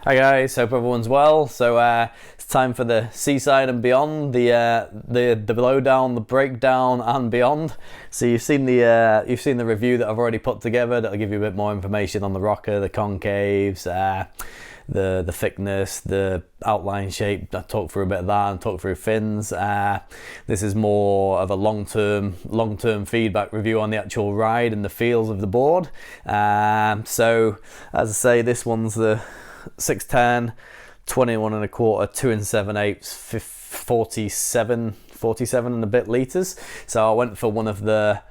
Hi guys, hope everyone's well. So it's time for the Seaside and beyond, the lowdown, the breakdown and beyond. So you've seen the review that I've already put together. That'll give you a bit more information on the rocker, the concaves, the thickness, the outline shape. I talked through a bit of that and talked through fins. This is more of a long-term feedback review on the actual ride and the feels of the board. So as I say, this one's the 610, 21 and a quarter, 2 7/8, 47 and a bit litres. So I went for one of the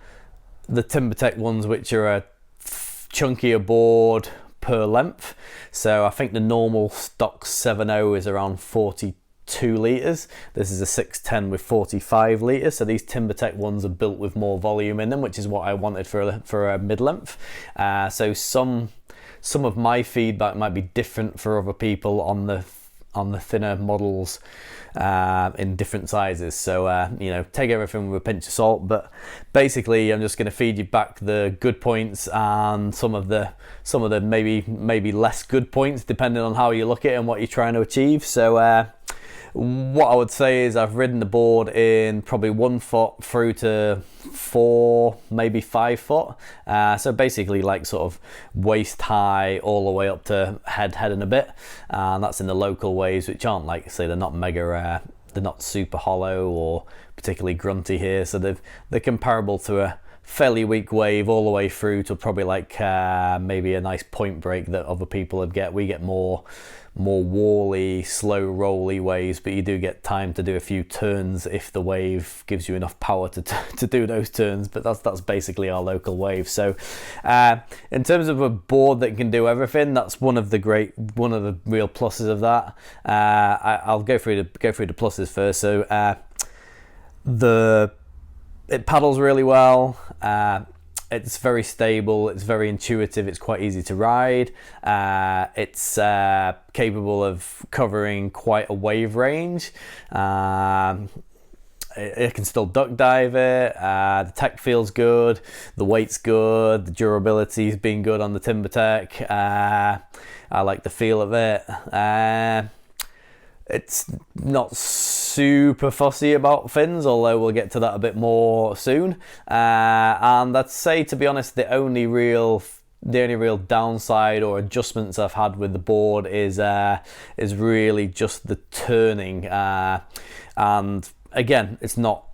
TimberTech ones, which are a chunkier board per length. So I think the normal stock 7.0 is around 42 litres. This is a 610 with 45 litres. So these TimberTech ones are built with more volume in them, which is what I wanted for a mid-length. So some of my feedback might be different for other people on the thinner models in different sizes. So take everything with a pinch of salt. But basically, I'm just going to feed you back the good points and some of the maybe less good points, depending on how you look at it and what you're trying to achieve. So what I would say is I've ridden the board in probably 1 foot through to 4, maybe 5 foot. So basically like sort of waist high all the way up to head and a bit. And that's in the local waves, which aren't, like, say, they're not mega, they're not super hollow or particularly grunty here. So they're comparable to a fairly weak wave all the way through to probably like maybe a nice point break that other people would get. We get more wally, slow rolly waves, but you do get time to do a few turns if the wave gives you enough power to do those turns. But that's basically our local wave. So in terms of a board that can do everything, that's one of the real pluses of that. I'll go through the pluses first. So it paddles really well. It's very stable, it's very intuitive, it's quite easy to ride. It's capable of covering quite a wave range. It can still duck dive it. The tech feels good, the weight's good, the durability's been good on the TimberTech. I like the feel of it. It's not super fussy about fins, although we'll get to that a bit more soon. And I'd say, to be honest, the only real downside or adjustments I've had with the board is really just the turning. And again, it's not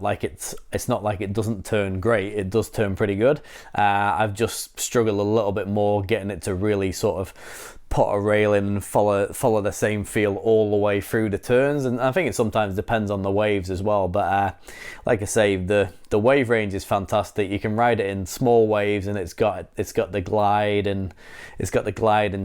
like it doesn't turn great. It does turn pretty good. I've just struggled a little bit more getting it to really sort of put a rail in and follow the same feel all the way through the turns. And I think it sometimes depends on the waves as well. But like I say, the wave range is fantastic. You can ride it in small waves, and it's got the glide and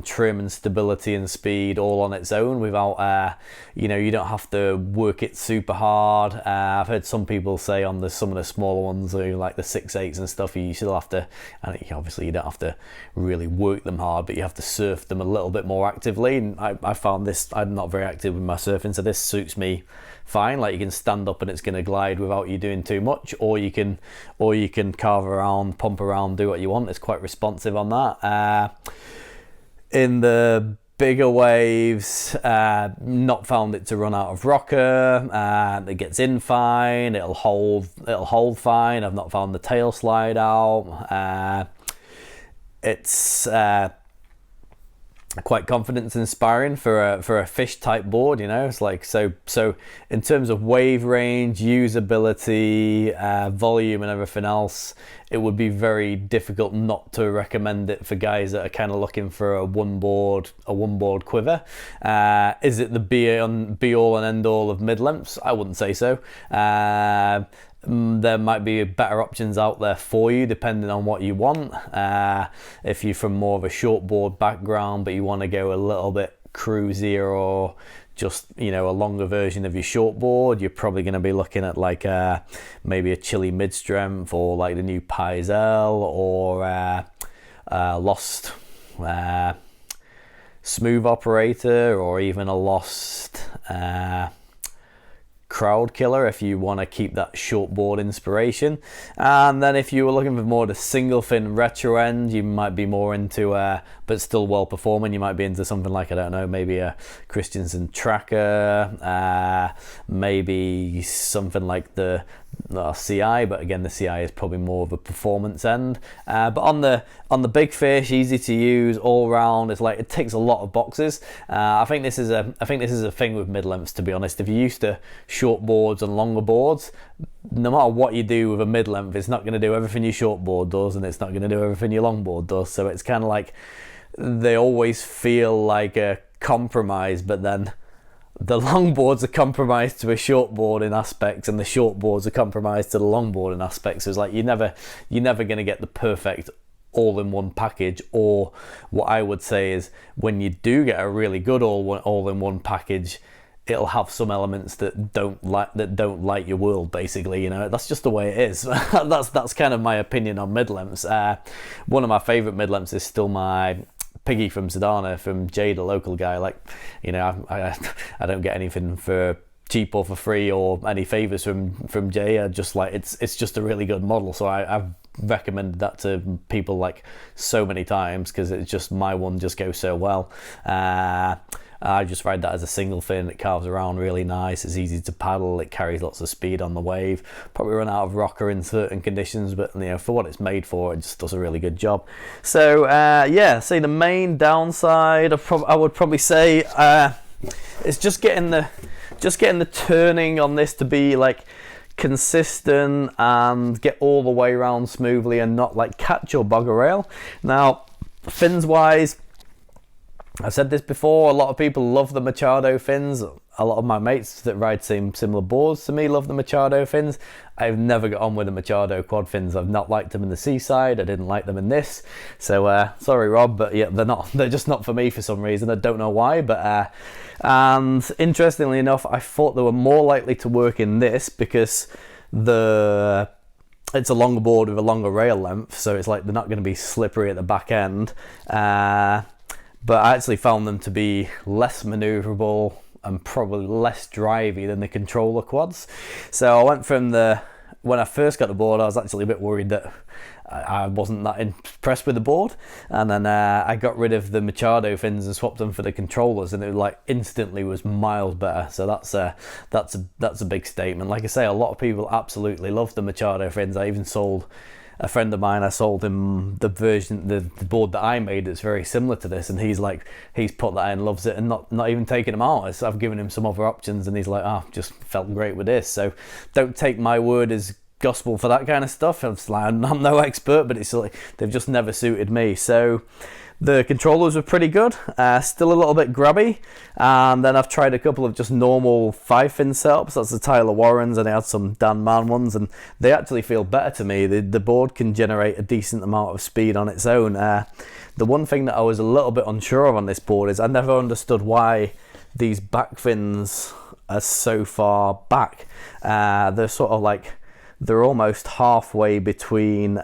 trim and stability and speed all on its own without you don't have to work it super hard. I've heard some people say on some of the smaller ones, like the 6.8s and stuff, you still have to, and obviously you don't have to really work them hard, but you have to surf them a little bit more actively. And I found this, I'm not very active with my surfing, so this suits me fine. Like, you can stand up and it's going to glide without you doing too much, or you can carve around, pump around, do what you want. It's quite responsive on that. In the bigger waves, not found it to run out of rocker. It gets in fine, it'll hold fine. I've not found the tail slide out. It's quite confidence inspiring for a fish type board. It's like, so in terms of wave range, usability, volume and everything else, it would be very difficult not to recommend it for guys that are kind of looking for a one board quiver. Is it the be all and end all of mid lengths? I wouldn't say so. There might be better options out there for you depending on what you want. If you're from more of a short board background but you want to go a little bit cruisier, or just a longer version of your short board, you're probably going to be looking at like maybe a Chili mid-strength, or like the new Pizel, or Lost Smooth Operator, or even a Lost crowd killer if you want to keep that shortboard inspiration. And then if you were looking for more the single fin retro end, you might be more into but still well performing, you might be into something like, I don't know, maybe a Christensen tracker, maybe something like the CI, but again the CI is probably more of a performance end. But on the big fish, easy to use, all round, it's like it ticks a lot of boxes. I think this is a thing with mid lengths, to be honest. If you're used to short boards and longer boards, no matter what you do with a mid length, it's not going to do everything your short board does, and it's not going to do everything your long board does. So it's kind of like they always feel like a compromise, but then the long boards are compromised to a short board in aspects, and the short boards are compromised to the long board in aspects. So it's like you're never going to get the perfect all-in-one package. Or what I would say is, when you do get a really good all-in-one package, it'll have some elements that don't light your world, basically. You know, that's just the way it is. that's kind of my opinion on mid lengths. One of my favorite mid lengths is still my Piggy from Sedana, from Jay, the local guy. Like, you know, I don't get anything for cheap or for free or any favors from Jay. I just like, it's just a really good model. So I've recommended that to people like so many times, because it's just, my one just goes so well. I just ride that as a single fin. It carves around really nice. It's easy to paddle. It carries lots of speed on the wave. Probably run out of rocker in certain conditions, but you know, for what it's made for, it just does a really good job. So yeah, see, the main downside I would probably say it's just getting the turning on this to be like consistent and get all the way around smoothly and not like catch or bog a rail. Now, fins wise, I've said this before, a lot of people love the Machado fins. A lot of my mates that ride similar boards to me love the Machado fins. I've never got on with the Machado quad fins. I've not liked them in the Seaside. I didn't like them in this. So sorry, Rob, but yeah, they're just not for me for some reason. I don't know why, but and interestingly enough, I thought they were more likely to work in this because it's a longer board with a longer rail length, so it's like they're not going to be slippery at the back end. But I actually found them to be less manoeuvrable and probably less drivey than the controller quads. So I went from when I first got the board, I was actually a bit worried that I wasn't that impressed with the board, and then I got rid of the Machado fins and swapped them for the controllers, and it like instantly was miles better. So that's a big statement. Like I say, a lot of people absolutely love the Machado fins. I even sold a friend of mine, I sold him the version, the board that I made that's very similar to this, and he's put that in, loves it, and not even taking him out. So I've given him some other options, and he's like, just felt great with this. So don't take my word as gospel for that kind of stuff. I'm no expert, but it's like they've just never suited me. So the controllers were pretty good, still a little bit grabby, and then I've tried a couple of just normal 5-fin setups. That's the Tyler Warrens, and I had some Dan Mann ones, and they actually feel better to me. The board can generate a decent amount of speed on its own. The one thing that I was a little bit unsure of on this board is I never understood why these back fins are so far back. They're sort of like, they're almost halfway between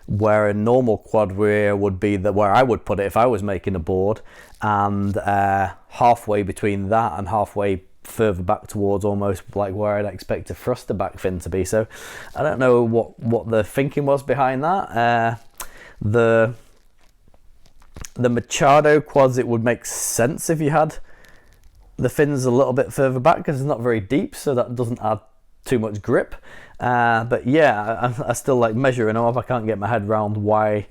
where a normal quad rear would be, where I would put it if I was making a board, and halfway between that and halfway further back towards almost like where I'd expect a thruster back fin to be. So I don't know what the thinking was behind that. The Machado quads, it would make sense if you had the fins a little bit further back because it's not very deep, so that doesn't add too much grip. But yeah, I still like measuring off. I can't get my head around why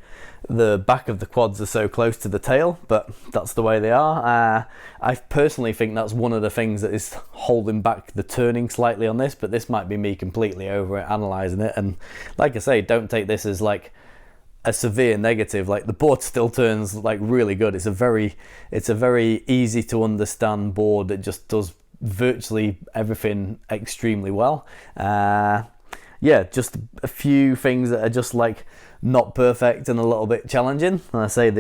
the back of the quads are so close to the tail, but that's the way they are. I personally think that's one of the things that is holding back the turning slightly on this, but this might be me completely over analysing it. And like I say, don't take this as like a severe negative. Like, the board still turns like really good. It's a very easy to understand board that just does virtually everything extremely well. Yeah, just a few things that are just like not perfect and a little bit challenging. And I say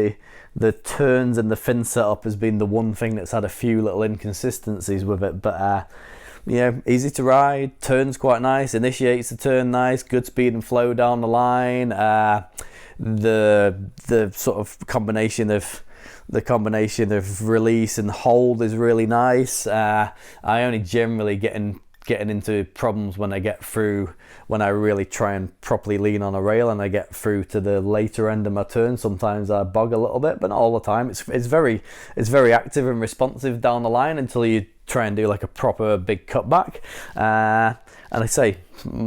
the turns and the fin setup has been the one thing that's had a few little inconsistencies with it, but you know, easy to ride, turns quite nice, initiates the turn nice, good speed and flow down the line. The sort of combination of the combination of release and hold is really nice. I only generally getting into problems when I really try and properly lean on a rail and I get through to the later end of my turn. Sometimes I bog a little bit, but not all the time. It's very active and responsive down the line until you try and do like a proper big cutback. And I say,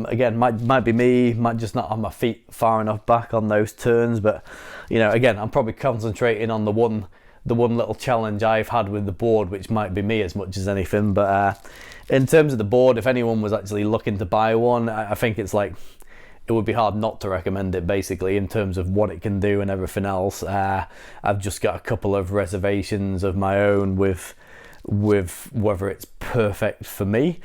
again, might be me, might just not have my feet far enough back on those turns. But, you know, again, I'm probably concentrating on the one little challenge I've had with the board, which might be me as much as anything. But in terms of the board, if anyone was actually looking to buy one, I think it's like, it would be hard not to recommend it, basically, in terms of what it can do and everything else. I've just got a couple of reservations of my own with whether it's perfect for me.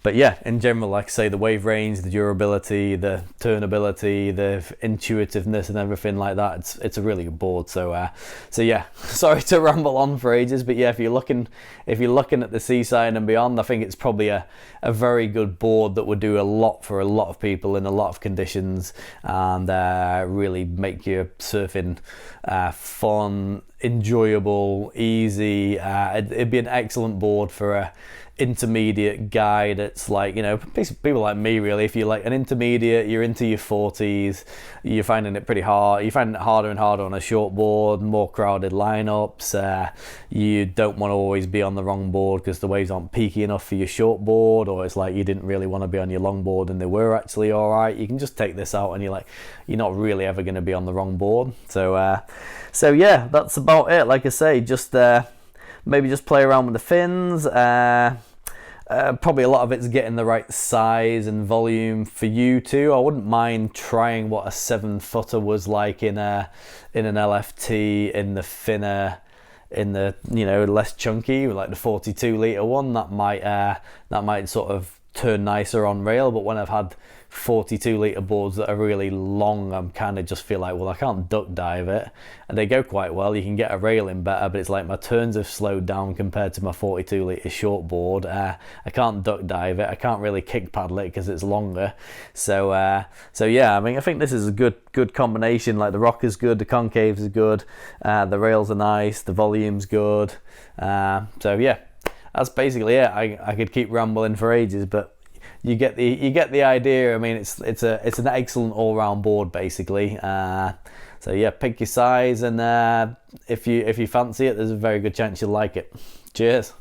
But yeah, in general, like I say, the wave range, the durability, the turnability, the intuitiveness and everything like that, it's a really good board. So yeah, sorry to ramble on for ages, but yeah, if you're looking at the Seaside and beyond, I think it's probably a very good board that would do a lot for a lot of people in a lot of conditions, and really make your surfing fun, enjoyable, easy. It'd be an excellent board for a intermediate guy that's like, you know, people like me really. If you're like an intermediate, you're into your 40s, you're finding it pretty hard, you find it harder and harder on a short board, more crowded lineups, you don't want to always be on the wrong board because the waves aren't peaky enough for your short board, or it's like you didn't really want to be on your long board and they were actually all right. You can just take this out and you're not really ever going to be on the wrong board. So yeah, that's about it. Like I say, just maybe just play around with the fins. Probably a lot of it's getting the right size and volume for you too. I wouldn't mind trying what a 7-footer was like in an LFT, in the thinner, in the, you know, less chunky, like the 42 litre one. That might sort of turn nicer on rail. But when I've had 42 litre boards that are really long, I'm kind of just feel like, well, I can't duck dive it, and they go quite well. You can get a railing better, but it's like my turns have slowed down compared to my 42 litre short board. I can't duck dive it, I can't really kick paddle it because it's longer. So yeah, I mean, I think this is a good combination. Like the rocker's good, the concaves are good, the rails are nice, the volume's good. So yeah, that's basically it. I could keep rambling for ages, but you get the idea. I mean, it's an excellent all-round board, basically. So yeah, pick your size, and if you fancy it, there's a very good chance you'll like it. Cheers.